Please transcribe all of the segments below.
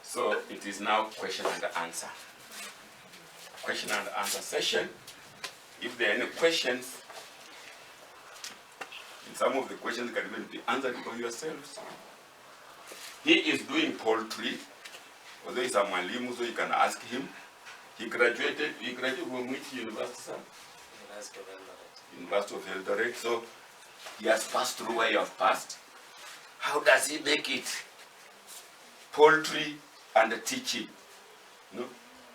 So it is now question and answer. Question and answer session. If there are any questions, and some of the questions can even be answered by yourselves. He is doing poultry, although he's a mwalimu, so you can ask him. He graduated from which university, sir? University of Eldoret. So he has passed through where you have passed. How does he make it? Poultry and teaching. No?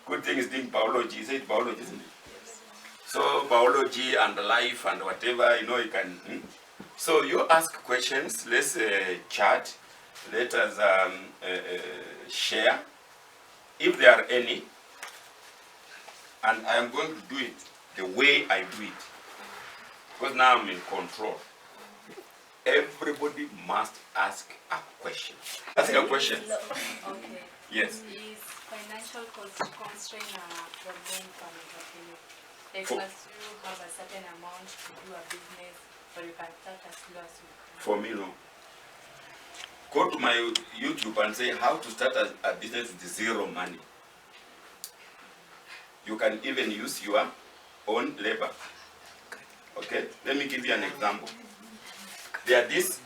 Good thing is doing biology. He said biology, isn't it? Yes. So biology and life and whatever, you can. So you ask questions. Let's chat. Let us share, if there are any. And I am going to do it the way I do it. Because now I'm in control. Everybody must ask a question. Ask a question. Okay. Yes. Is financial constraint a problem for entrepreneur? Like once you have a certain amount to do a business, or you can start as low as you can. For me, no. Go to my YouTube and say how to start a business with zero money. You can even use your own labor. Okay? Let me give you an example. There are this,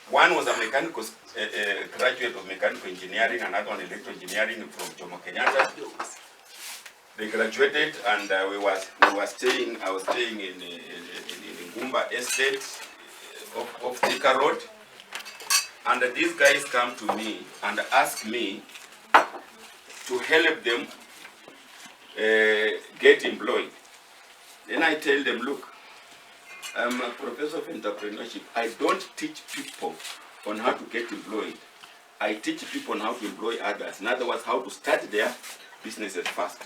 one was a mechanical graduate of mechanical engineering, another one electrical engineering from Jomo Kenyatta. They graduated and I was staying in Ngumba Estate of Thika Road. And these guys come to me and ask me to help them get employed. Then I tell them, look, I'm a professor of entrepreneurship. I don't teach people on how to get employed. I teach people on how to employ others. In other words, how to start their businesses fast.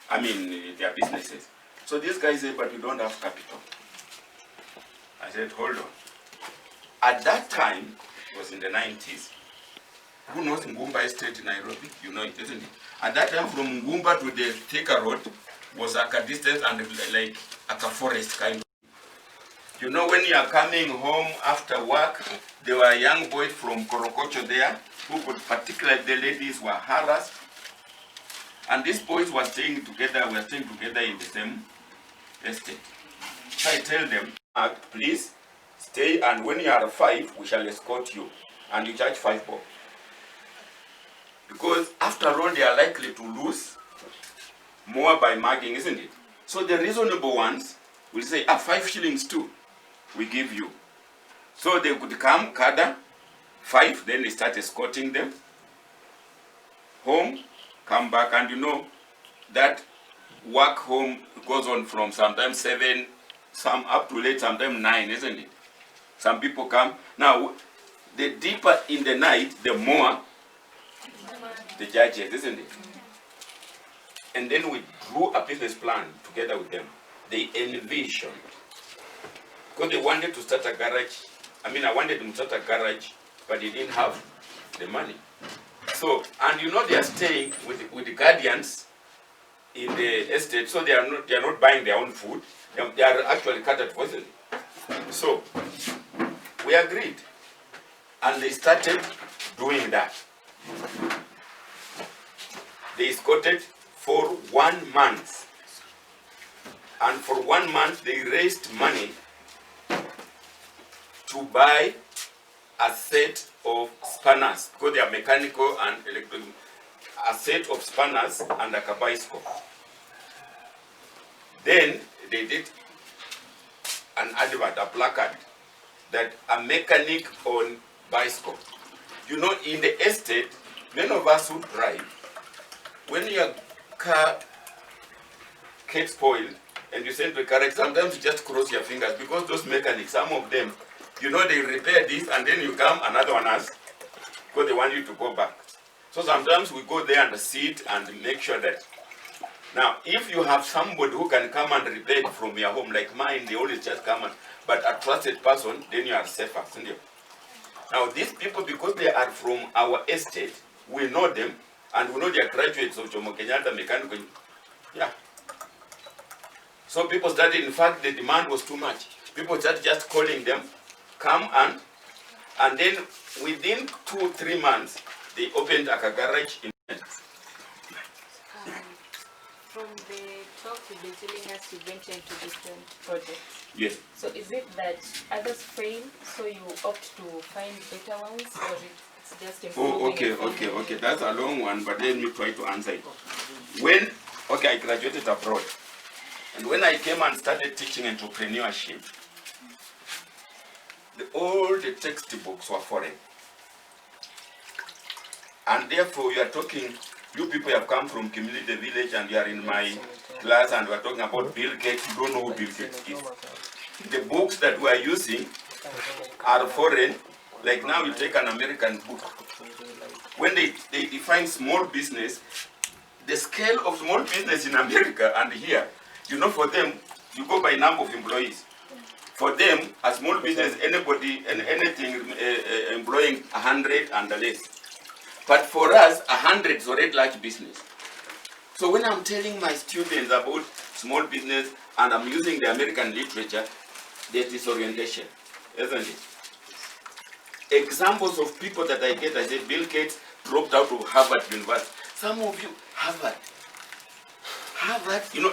Their businesses. So these guys say, but we don't have capital. I said, hold on. At that time, it was in the 90s. Who knows Ngumba Estate in Nairobi? You know it, isn't it? At that time, from Ngumba to the Thika Road was like a distance and like a forest kind of. You know, when you are coming home after work, there were young boys from Korokocho there who could, particularly the ladies, were harassed. And these boys were staying together in the same estate. So I tell them, please stay, and when you are 5, we shall escort you. And you charge 5 bob. Because after all, they are likely to lose more by mugging, isn't it? So the reasonable ones will say, 5 shillings too, we give you. So they could come, gather 5, then they start escorting them home, come back, and you know that work home goes on from sometimes 7, some up to late, sometimes 9, isn't it? Some people come. Now, the deeper in the night, the more the judges, isn't it? And then we drew a business plan together with them. They envisioned. Because they wanted to start a garage. I wanted them to start a garage, but they didn't have the money. So, and you know they are staying with the guardians in the estate, so they are not buying their own food. They are actually catered for it. So, we agreed. And they started doing that. They escorted for 1 month. And for 1 month, they raised money to buy a set of spanners, because they are mechanical and electrical, a set of spanners and a bicycle. Then they did an advert, a placard, that a mechanic on bicycle. You know, in the estate, many of us who drive, when your car gets spoiled and you send to a garage, sometimes you just cross your fingers, because those mechanics, some of them, you know, they repair this and then you come, another one has, because they want you to go back. So sometimes we go there and sit and make sure that. Now, if you have somebody who can come and repair it from your home, like mine, they always just come and, but a trusted person, then you are safer, isn't it? Now, these people, because they are from our estate, we know them, and we know they are graduates of Jomo Kenyatta Mechanical. Yeah. So people started, in fact, the demand was too much. People started just calling them, come and then within 2 or 3 months, They opened a garage in. From the talk you've been telling us, you went into different projects. Yes. So is it that others fail, so you opt to find better ones, or it's just improving? Okay. That's a long one, but let me try to answer it. I graduated abroad, and when I came and started teaching entrepreneurship, all the textbooks were foreign. And therefore, you people have come from Community Village, and you are in my class, and we are talking about Bill Gates. You don't know who Bill Gates is. The books that we are using are foreign. Like now, you take an American book. When they define small business, the scale of small business in America and here, for them, you go by number of employees. For them, a small business, anybody and anything employing 100 and less. But for us, 100 is already large business. So when I'm telling my students about small business and I'm using the American literature, there is orientation, isn't it? Examples of people that I get, I say Bill Gates dropped out of Harvard University. Some of you, Harvard,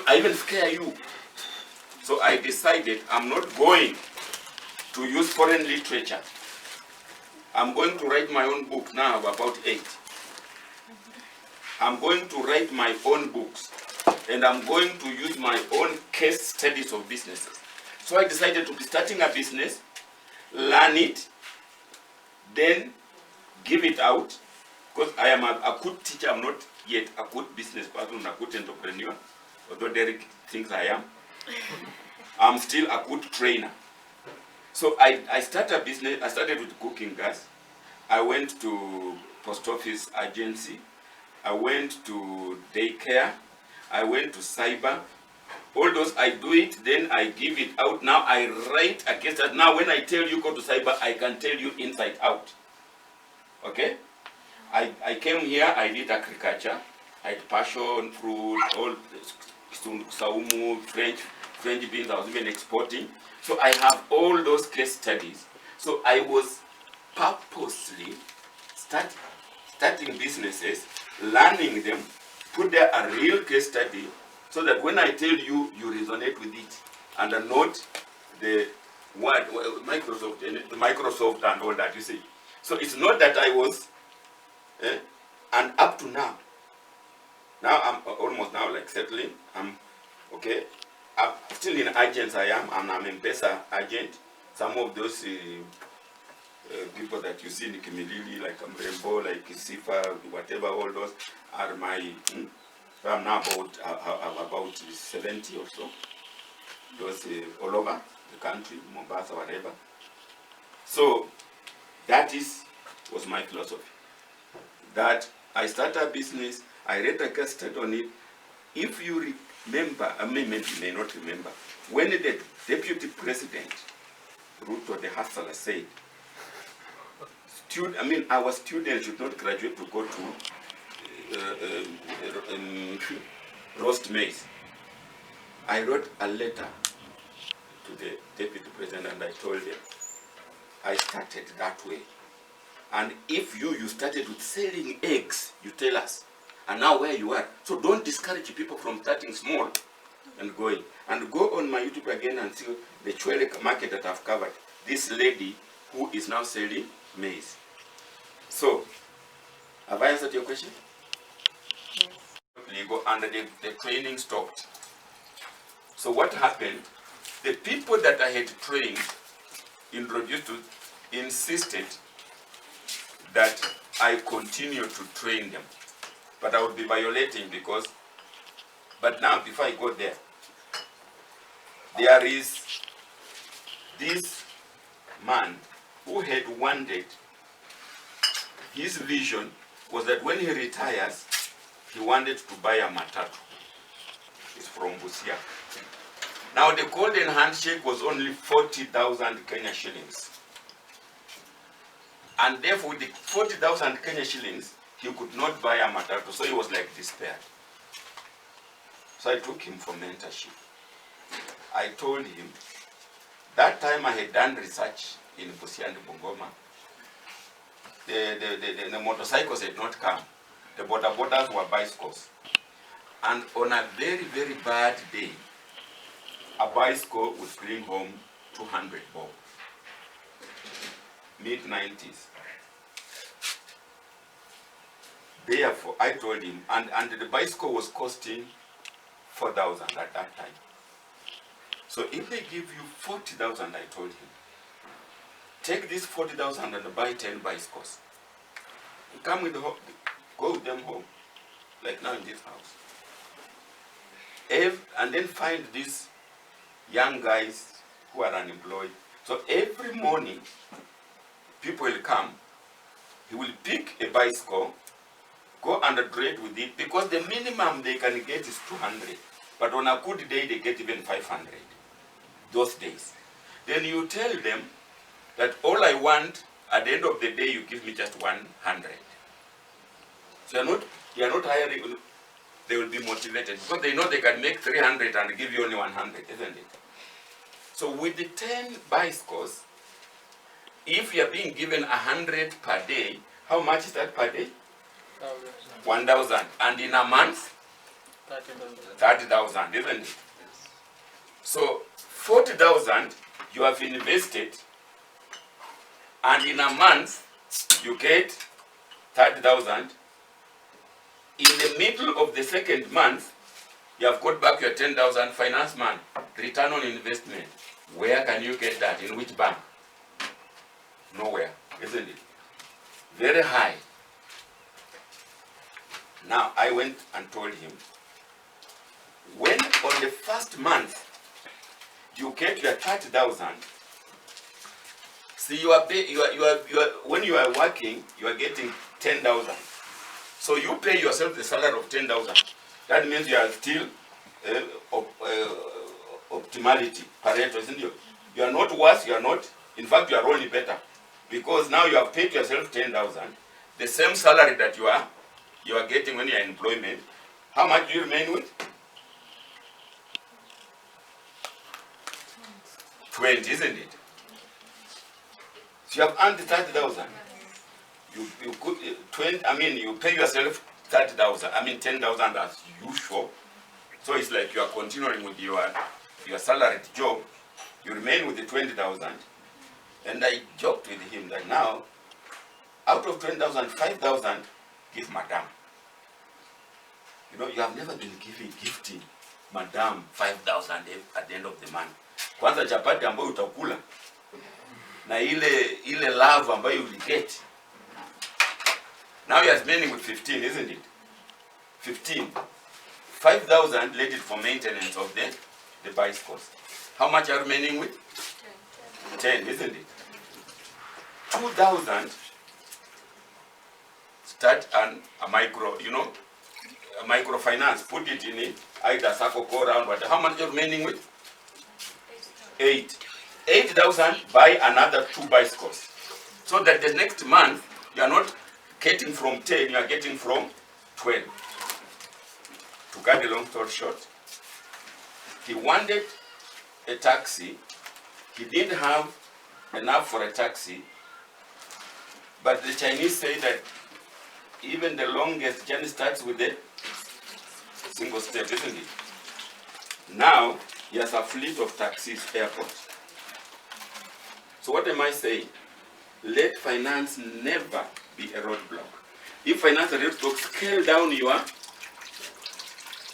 I even scare you. So I decided I'm not going to use foreign literature. I'm going to write my own book now, about 8. I'm going to write my own books, and I'm going to use my own case studies of businesses. So I decided to be starting a business, learn it, then give it out, because I am a good teacher. I'm not yet a good business person, a good entrepreneur, although Derek thinks I am. I'm still a good trainer. So I started a business. I started with cooking gas. I went to post office agency. I went to daycare. I went to cyber. All those, I do it, then I give it out. Now I write against that. Now when I tell you go to cyber, I can tell you inside out. Okay? I came here, I did agriculture. I had passion fruit, all saumu, French beans, I was even exporting. So I have all those case studies. So I was purposely starting businesses, learning them, put there a real case study, so that when I tell you, you resonate with it, and not the Microsoft and all that, you see. So it's not that I was, and up to now I'm almost now like settling, I'm okay. I'm still in agents, I'm an M-Pesa agent. Some of those people that you see in Kimilili, like Rainbow, like Sifa, whatever, all those are my, so I'm now about 70 or so. Those all over the country, Mombasa, whatever. So that was my philosophy. That I started a business, I read a case study on it. If you remember, I may not remember, when the deputy president, Ruto the Hustler, said, our students should not graduate to go to roast maize. I wrote a letter to the deputy president and I told them, I started that way. And if you started with selling eggs, you tell us, and now where you are. So don't discourage people from starting small and going. And go on my YouTube again and see the Chwele market that I've covered. This lady who is now selling maize. So, have I answered your question? Yes. Legal, and the training stopped. So what happened? The people that I had trained, introduced to, insisted that I continue to train them. But I would be violating because, but now before I go there, there is this man who had wanted, his vision was that when he retires, he wanted to buy a matatu. It's from Busia. Now the golden handshake was only 40,000 Kenya shillings. And therefore with the 40,000 Kenya shillings, he could not buy a matatu, so he was like despaired. So I took him for mentorship. I told him, that time I had done research in Busia and Bungoma. the motorcycles had not come. The bodas were bicycles. And on a very, very bad day, a bicycle would bring home 200 bob. Mid-90s. Therefore, I told him, and the bicycle was costing 4,000 at that time. So if they give you 40,000, I told him, take this 40,000 and buy 10 bicycles. You come with go with them home, like now in this house. And then find these young guys who are unemployed. So every morning, people will come, he will pick a bicycle, go and trade with it, because the minimum they can get is 200. But on a good day, they get even 500. Those days. Then you tell them that all I want, at the end of the day, you give me just 100. So you're not hiring, they will be motivated, because they know they can make 300 and give you only 100, isn't it? So with the 10 bicycles, if you are being given 100 per day, how much is that per day? 1,000. And in a month? 30,000, isn't it? So 40,000 you have invested, and in a month you get 30,000. In the middle of the second month, you have got back your 10,000. Finance man, return on investment. Where can you get that? In which bank? Nowhere, isn't it? Very high. Now I went and told him, when on the first month you get your 30,000, see when you are working, you are getting 10,000. So you pay yourself the salary of 10,000. That means you are still optimality, Pareto, isn't it? You are not worse, you are not, in fact you are only better. Because now you have paid yourself 10,000, the same salary that you are getting when you are in employment. How much do you remain with? 20, isn't it? So you have earned 30,000. You could 20. I mean, you pay yourself 30,000. I mean 10,000 as usual. So it's like you are continuing with your salaried job. You remain with the 20,000. And I joked with him that now, out of 20,000, 5,000, give madam. You know, you have never been gifting madam 5,000 at the end of the month. Kwanza chapati ambayo utakula na ile love ambayo you will get. Now you are spending with 15, isn't it? 15. 5,000 let it for maintenance of the bicycles. How much are you remaining with? 10, isn't it? 2,000 start a micro, you know, a microfinance, put it in it, either circle, go around, whatever. How much are you remaining with? 8. 8,000, buy another 2 bicycles. So that the next month, you are not getting from 10, you are getting from 12. To cut the long story short, he wanted a taxi. He didn't have enough for a taxi, but the Chinese say that even the longest journey starts with a single step, isn't it? Now, he has a fleet of taxis, airports. So what am I saying? Let finance never be a roadblock. If finance is a roadblock,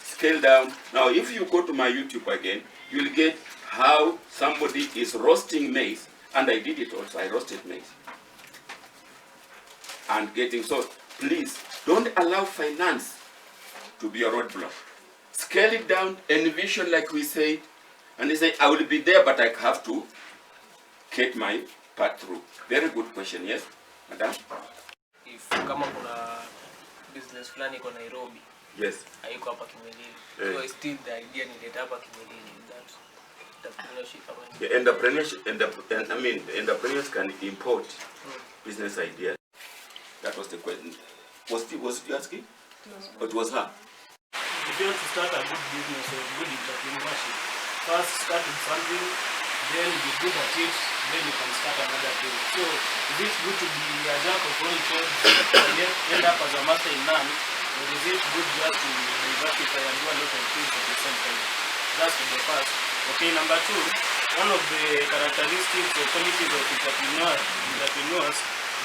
scale down. Now, if you go to my YouTube again, you'll get how somebody is roasting maize, and I did it also. I roasted maize. And getting, so please, don't allow finance to be a roadblock. Scale it down, envision like we said, and they say, I will be there, but I have to get my part through. Very good question, yes? Madam? If kama kuna business fulani iko Nairobi, yes, haiko hapa Kimilili, so still the idea nileta hapa Kimilili is that entrepreneurship. The entrepreneurship, I mean, the entrepreneurs can import business ideas. That was the question. Was it you asking? No. It was her. If you want to start a good business or good entrepreneurship, first start with something, then be good at it, then you can start another thing. So is it good to be a jack of all trades and yet end up as a master in none, or is it good just to diversify and do a lot of things at the same time? That's the first. Okay, number two, one of the characteristics or qualities of entrepreneurs,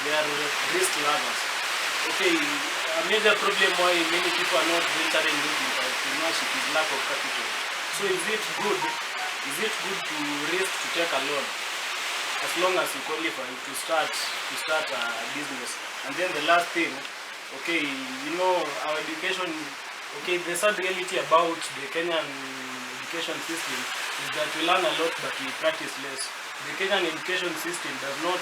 they are risk lovers. Okay, a major problem why many people are not venturing into entrepreneurship is lack of capital. So is it good to risk to take a loan as long as you qualify to start a business? And then the last thing, okay, you know, our education, okay, the sad reality about the Kenyan education system is that we learn a lot but we practice less. The Kenyan education system does not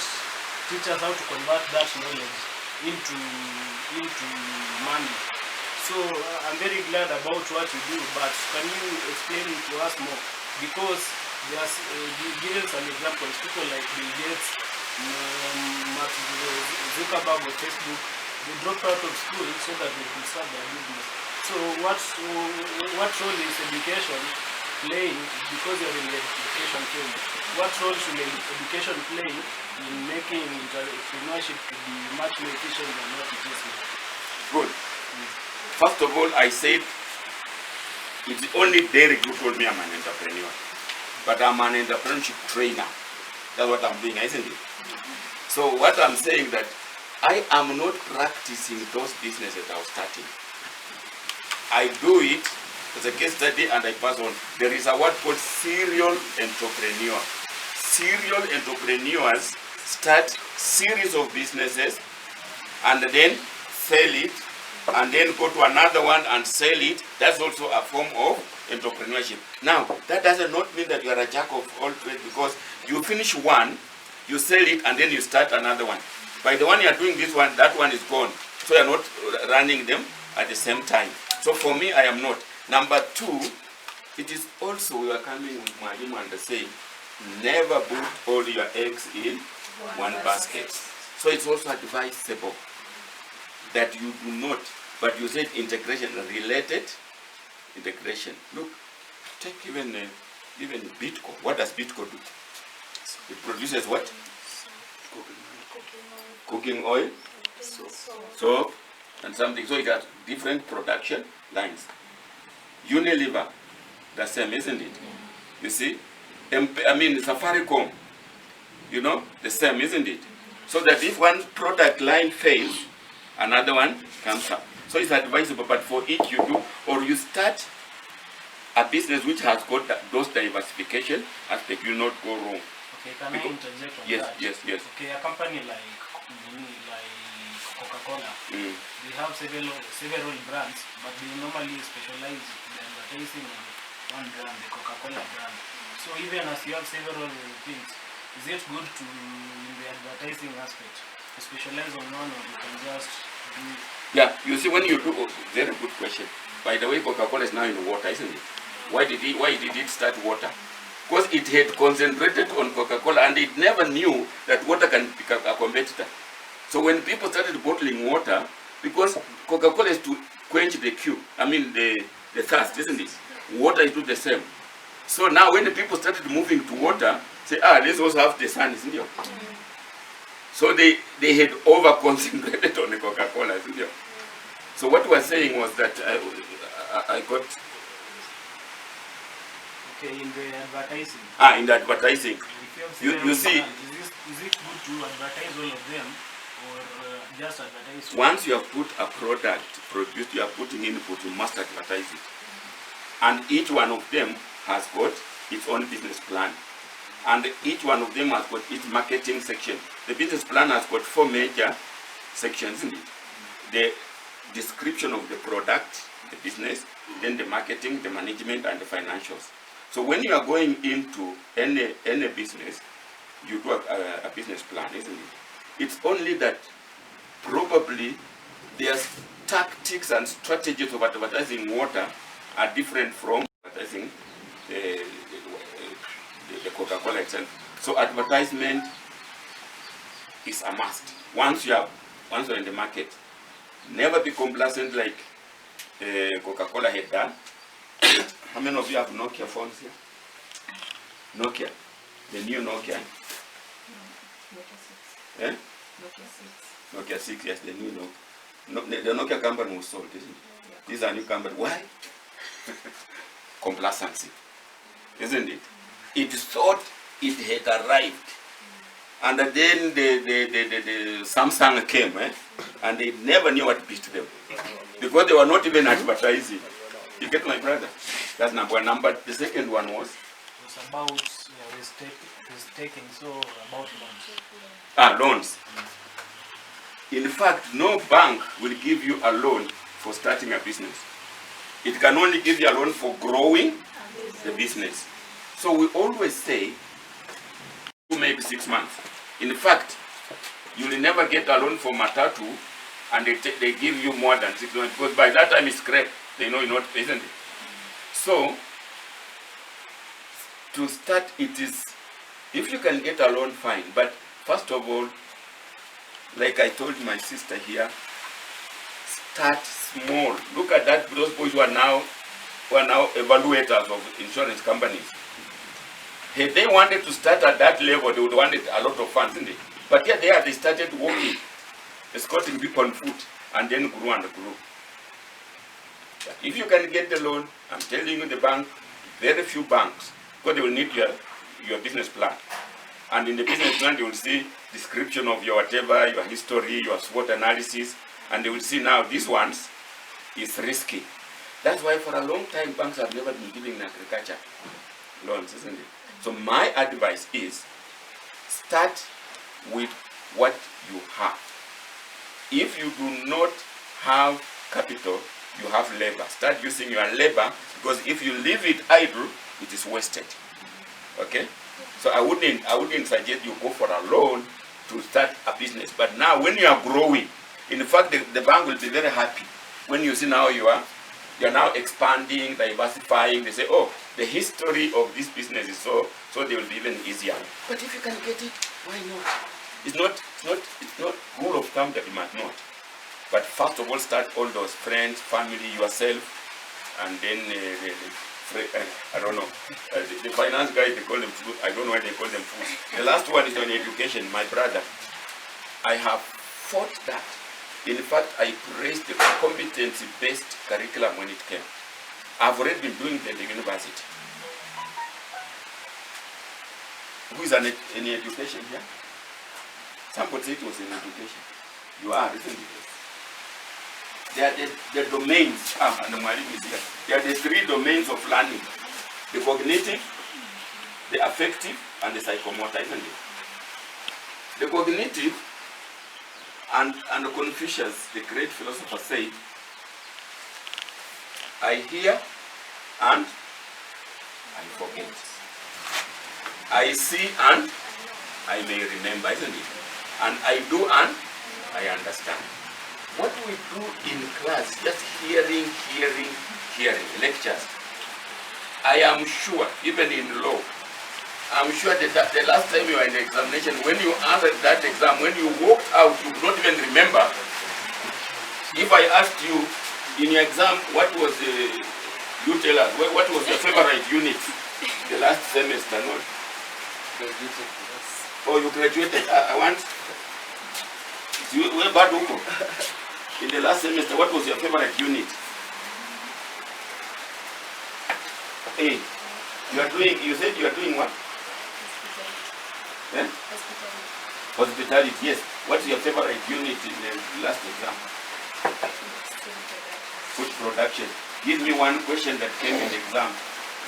teach us how to convert that knowledge into money. So I'm very glad about what you do, but can you explain it to us more? Because there's given some examples, people like Bill Gates, Mark Zuckerberg of Facebook, they dropped out of school so that they could start their business. So what role is education playing, because you're in the education field, what role should education play in making entrepreneurship to be much more efficient than what it is now? Good. First of all, I said it's only Derek who told me I'm an entrepreneur, but I'm an entrepreneurship trainer. That's what I'm doing, isn't it? So what I'm saying that I am not practicing those businesses that I was starting. I do it as a case study and I pass on. There is a word called serial entrepreneur. Serial entrepreneurs start series of businesses and then sell it and then go to another one and sell it. That's also a form of entrepreneurship. Now, that does not mean that you are a jack of all trades, because you finish one, you sell it, and then you start another one. By the one you are doing this one, that one is gone. So you are not running them at the same time. So for me, I am not. Number two, it is also, we are coming with Mwalimu and saying, never put all your eggs in one basket. So it's also advisable that you do not, but you said integration, related integration. Look, take even Bitco. What does Bitco do? It produces what? Cooking oil, soap, and something. So it has different production lines. Unilever, the same, isn't it? You see? I mean, Safaricom, you know, the same, isn't it? So that if one product line fails, another one comes up. So it's advisable, but for each you do, or you start a business which has got those diversification aspects, you will not go wrong. Okay, can I interject on Yes, that? yes, yes. Okay, a company like Coca-Cola, they have several brands, but they normally specialize in advertising on one brand, the Coca-Cola brand. So even as you have several things, is it good to, in the advertising aspect, to specialize on one, or you can just do? Yeah, you see, when you do, very good question. By the way, Coca-Cola is now in water, isn't it? Why did it start water? Because it had concentrated on Coca-Cola and it never knew that water can become a competitor. So when people started bottling water, because Coca-Cola is to quench the the thirst, isn't it? Water is do the same. So now when the people started moving to water, say, let's also have the sun, isn't it? So they had over-concentrated on the Coca-Cola, isn't it? So what we were saying was that I got... Okay, in the advertising. In the advertising. You see... Is it good to advertise all of them, or just advertise? Once you have put a product produced, you are putting input, you must advertise it. And each one of them has got its own business plan. And each one of them has got its marketing section. The business plan has got 4 major sections, isn't it? The description of the product, the business, then the marketing, the management, and the financials. So when you are going into any business, you do a business plan, isn't it? It's only that probably there's tactics and strategies of advertising water are different from advertising the Coca-Cola itself. So advertisement is a must. Once you're in the market, never be complacent like Coca-Cola had done. How many of you have Nokia phones here? Nokia, the new Nokia. Eh? Nokia 6. Nokia 6, yes, the new Nokia. No, the Nokia company was sold, isn't it? These are new company. Why? Complacency, isn't it? It thought it had arrived. And then the Samsung came, and they never knew what beat them. Because they were not even advertising. You get my brother? That's number one. The second one was? It was about risk-taking, so about loans. Loans. In fact, no bank will give you a loan for starting a business. It can only give you a loan for growing the business. So we always say, maybe 6 months. In fact, you will never get a loan for Matatu and they give you more than 6 months, because by that time it's scrapped. They know you're not, isn't it? So, to start, it is, if you can get a loan, fine. But first of all, like I told my sister here, start small. Look at that, those boys who are now evaluators of insurance companies. If they wanted to start at that level, they would want a lot of funds, isn't it? But here they started walking, escorting people on foot, and then grew and grew. But if you can get the loan, I'm telling you, the bank, very few banks, because they will need your business plan. And in the business plan, they will see description of your whatever, your history, your SWOT analysis, and they will see now these ones is risky. That's why for a long time, banks have never been giving agriculture loans, isn't it? So my advice is, start with what you have. If you do not have capital, you have labor. Start using your labor, because if you leave it idle, it is wasted. Okay? So I wouldn't suggest you go for a loan to start a business. But now when you are growing, in fact the bank will be very happy when you see now you're now expanding, diversifying. They say, oh, the history of this business is so they will be even easier. But if you can get it, why not? It's not rule of thumb that you must not. But first of all, start all those friends, family, yourself, and then I don't know. The finance guys, they call them food. I don't know why they call them food. The last one is on education. My brother, I have fought that. In fact, I praised the competency-based curriculum when it came. I've already been doing it at the university. Who is in education here? Somebody said it was in education. You are, isn't it? They are the domains, and the Mwalimu is here. They are the 3 domains of learning. The cognitive, the affective, and the psychomotor, isn't it? The cognitive, and Confucius, the great philosopher, said, I hear and I forget. I see and I may remember, isn't it? And I do and I understand. What we do in class, just hearing lectures, I am sure, even in law, I'm sure that the last time you were in the examination, when you answered that exam, when you walked out, you could not even remember. If I asked you in your exam, what was you tell us, what was your favorite unit the last semester? No? Oh, you graduated. I want. Where bad uko? In the last semester, what was your favorite unit? Hey, you said you are doing what? Eh? Hospitality, yes. What's your favorite unit in the last exam? Food production. Give me one question that came in the exam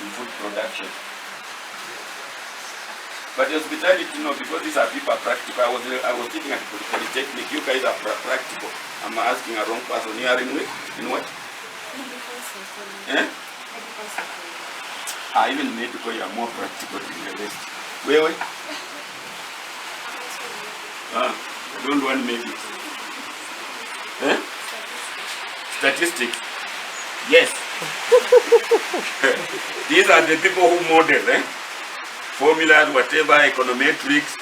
in food production. But hospitality, no, because these are people practical. I was thinking at Polytechnic. You guys are practical. I'm asking a wrong person. You are in what? Eh? Even medical, you are more practical than the rest. Wait. I don't want medics. Eh? Statistics. Yes. These are the people who model, formulas, whatever, econometrics.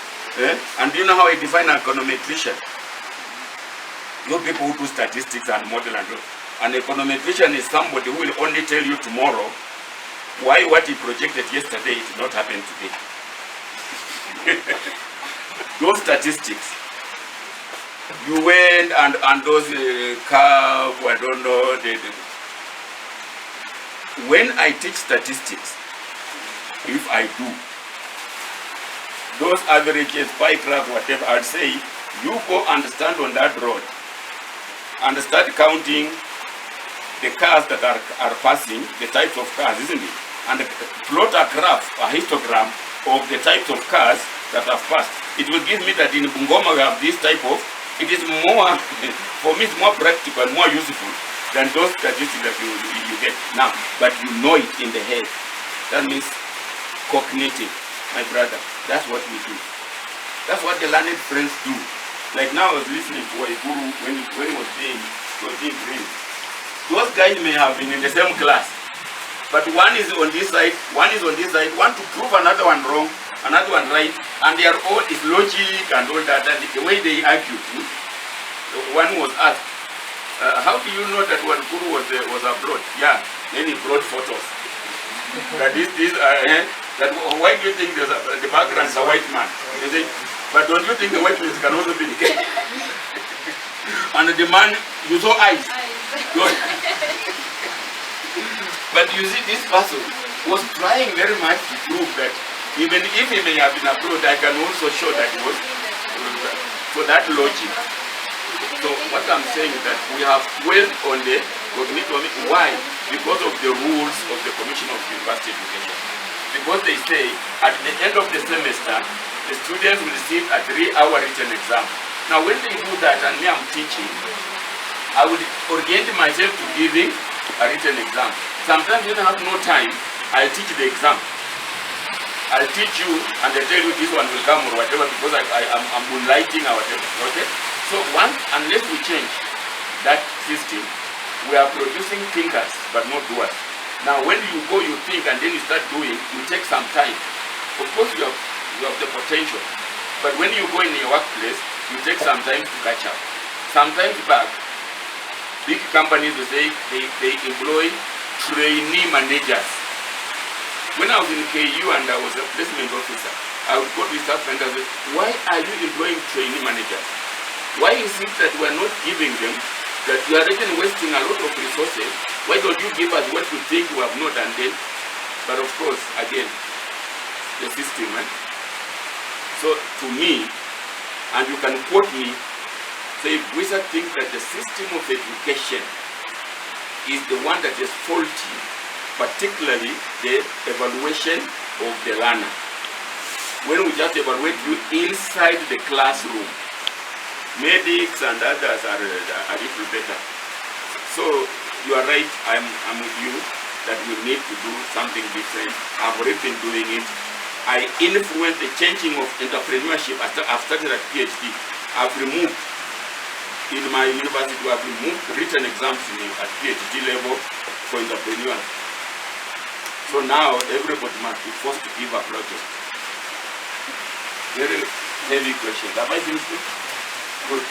And do you know how I define an econometrician? Those people who do statistics and model and do. An econometrician is somebody who will only tell you tomorrow why what he projected yesterday did not happen today. those statistics. You went and those curve, I don't know. When I teach statistics, if I do, those averages, pie graph, whatever, I'd say, you go and stand on that road and start counting the cars that are passing, the types of cars, isn't it? And plot a graph, a histogram of the types of cars that have passed. It will give me that in Bungoma we have this type of, it is more, for me it's more practical, more useful than those statistics that you get now. But you know it in the head. That means cognitive, my brother. That's what we do. That's what the learned friends do. Like now I was listening to a guru when he was being green. Those guys may have been in the same class, but one is on this side, one is on this side, one to prove another one wrong, another one right, and they are all, it's logic and all that, and the way they argue. One was asked, how do you know that one guru was abroad? Yeah, then he brought photos. That that why do you think the background is a white man? You see? But don't you think the white man can also be the case? And the man, you saw eyes. But you see, this person was trying very much to prove that even if he may have been abroad, I can also show that he was. So that logic. So what I'm saying is that we have dwelled on the cognitive. Why? Because of the rules of the Commission of University Education. Because they say at the end of the semester, the students will receive a 3-hour written exam. Now when they do that and me I'm teaching, I will orient myself to giving a written exam. Sometimes you don't have no time, I'll teach the exam. I'll teach you and I tell you this one will come or whatever because I'm moonlighting our table. Okay? So once, unless we change that system, we are producing thinkers but not doers. Now when you go, you think and then you start doing, you take some time. Of course you have the potential. But when you go in your workplace, you take some time to catch up. Sometimes back, big companies will say they employ trainee managers. When I was in KU and I was a placement officer, I would go to the staff and I would say, why are you employing trainee managers? Why is it that we are not giving them, that you are even wasting a lot of resources? Why don't you give us what you think we have not done then? But of course, again, the system. So to me, and you can quote me, say Wizard thinks that the system of education is the one that is faulty, particularly the evaluation of the learner. When we just evaluate you inside the classroom, medics and others are a little better. So you are right, I'm with you that we need to do something different. I've already been doing it. I influence the changing of entrepreneurship. I've started at PhD. I've removed, in my university, I've removed written exams at PhD level for entrepreneurs. So now everybody must be forced to give a project. Very heavy question. Have I finished it? Good.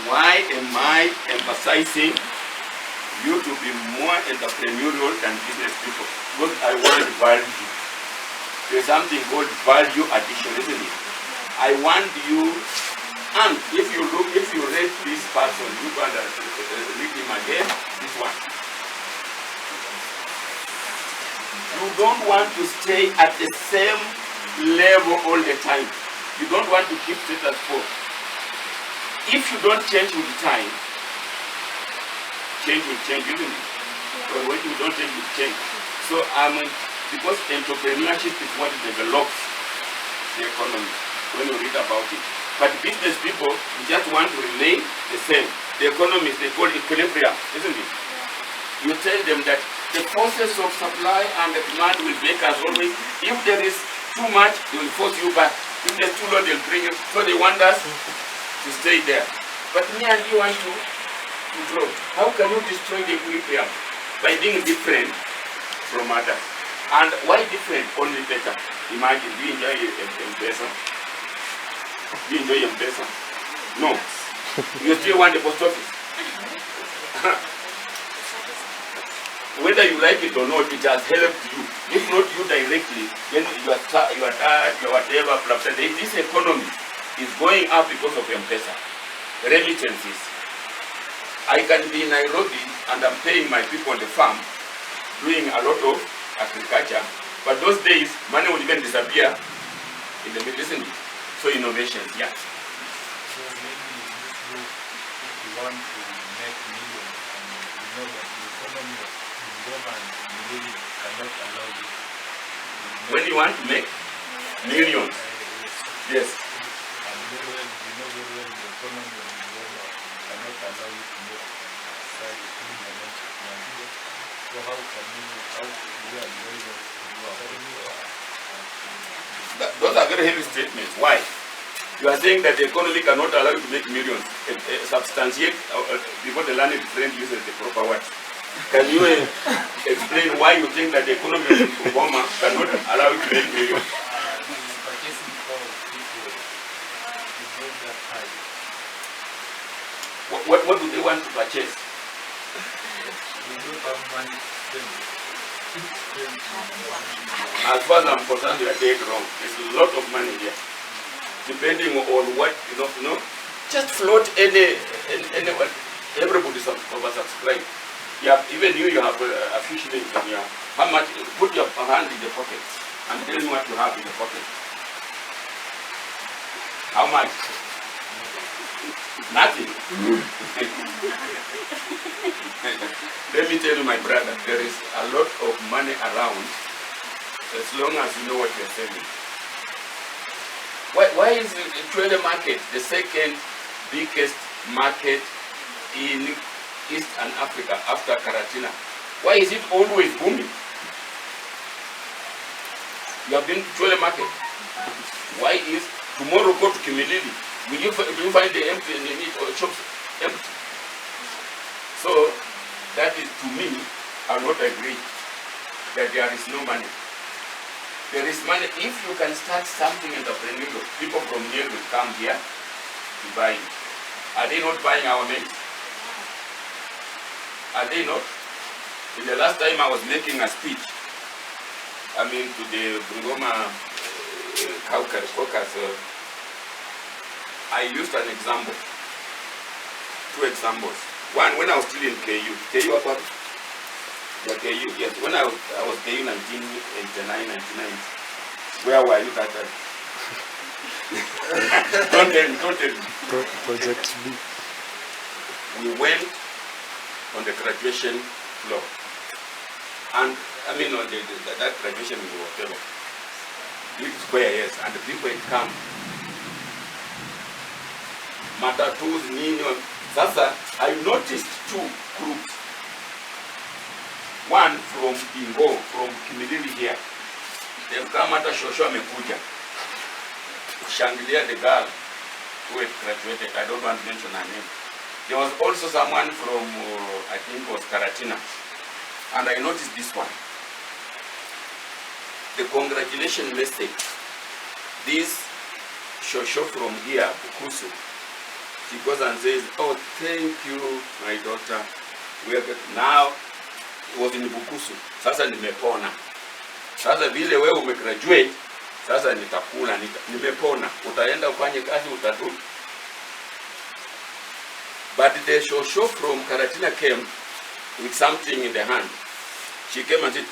Why am I emphasizing you to be more entrepreneurial than business people? Because I want value. There's something called value addition, isn't it? I want you, and if you read this person, you can read him again, this one. You don't want to stay at the same level all the time. You don't want to keep status quo. If you don't change with time, change will change, isn't it? But when you don't change, will change. So because entrepreneurship is what develops the economy, when you read about it. But business people just want to remain the same. The economists, they call it equilibrium, isn't it? You tell them that the process of supply and the demand will make us always, if there is too much, they will force you back. If there's too low, they'll bring it. So they want us to stay there. But me and you want to grow. How can you destroy the equilibrium? By being different from others. And why different? Only better. Imagine, do you enjoy M-Pesa? Do you enjoy M-Pesa? No. You still want the post office. Whether you like it or not, it has helped you. If not you directly, then your dad, your whatever, blah, blah, this economy is going up because of M-Pesa, remittances. I can be in Nairobi and I'm paying my people on the farm, doing a lot of agriculture, but those days, money will even disappear in the middle, isn't it? So innovations, yeah. So maybe this group, if you want to make millions, and you know that the economy of government really cannot allow you. When you want to make millions, yes. And you know very well the economy of government cannot allow you to make such millions of money. So how can you are very well Those are very heavy statements. Why? You are saying that the economy cannot allow you to make millions. Substantiate before the learned friend uses the proper word. Can you explain why you think that the economy of Obama cannot allow you to make millions? purchasing power of people is not that high. What do they want to purchase? We don't have money to spend. As far as I'm concerned, you are dead wrong. There's a lot of money here. Depending on what, just float anyone. Everybody's oversubscribed. Yeah, even you have a few shillings in your, how much, put your hand in the pocket and tell me what you have in the pocket. How much? Nothing. Let me tell you, my brother, there is a lot of money around as long as you know what you're selling. Why is the trade market the second biggest market in East and Africa after Karatina? Why is it always booming? You have been to trade market. Why is tomorrow go to Kimilili? Will you find the empty or shops empty? So that is, to me, I will not agree that there is no money. There is money if you can start something entrepreneurial. People from here will come here to buy it. Are they not buying our maize? Are they not? In the last time I was making a speech, to the Bungoma caucus, I used an example, 2 examples. One, when I was still in KU about the KU, yes, when I was KU 1989, 99, where were you that time? Don't tell me. Project B. We went on the graduation floor. And on that graduation we were whatever. Big square, yes, and the people had come. Matatus, Nino. Sasa, I noticed 2 groups. One from Ingo, from Kimilili here. They've come at a shosho amekuja. Shangilia the girl who had graduated. I don't want to mention her name. There was also someone from, I think it was Karatina. And I noticed this one. The congratulation message. This shosho from here, Bukusu, she goes and says, oh, thank you, my daughter. We are good. Now, it was in Bukusu. Sasa nimepona. Sasa vile wewe umegraduate, sasa nitakula, nimepona. Utaenda ufanye kazi, utatu. But the shosho from Karatina came with something in the hand. She came and said,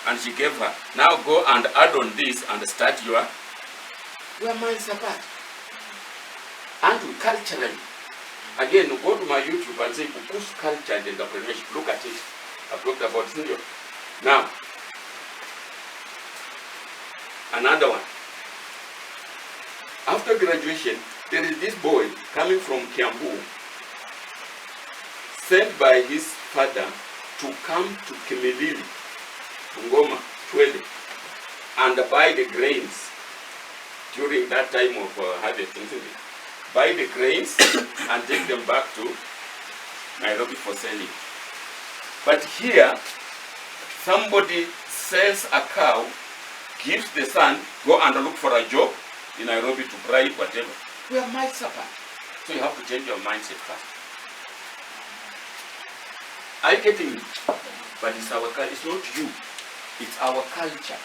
and she gave her, now go and add on this and start your minds apart. And culturally, again, go to my YouTube and say, Bukusu culture and entrepreneurship. Look at it. I've talked about it. Now, another one. After graduation, there is this boy coming from Kiambu, sent by his father to come to Kimilili, Bungoma, Twele, and buy the grains during that time of harvesting. Buy the grains and take them back to Nairobi for selling. But here, somebody sells a cow, gives the son, go and look for a job in Nairobi to bribe whatever. We are miles apart. So you have to change your mindset first. Are you getting it? But it's our culture. It's not you. It's our culture.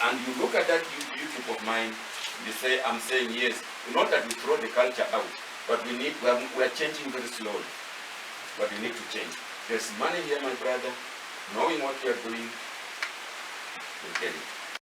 And you look at that YouTube of mine, you say, I'm saying yes. Not that we throw the culture out, but we are changing very slowly. But we need to change. There's money here, my brother. Knowing what you are doing, you'll get it.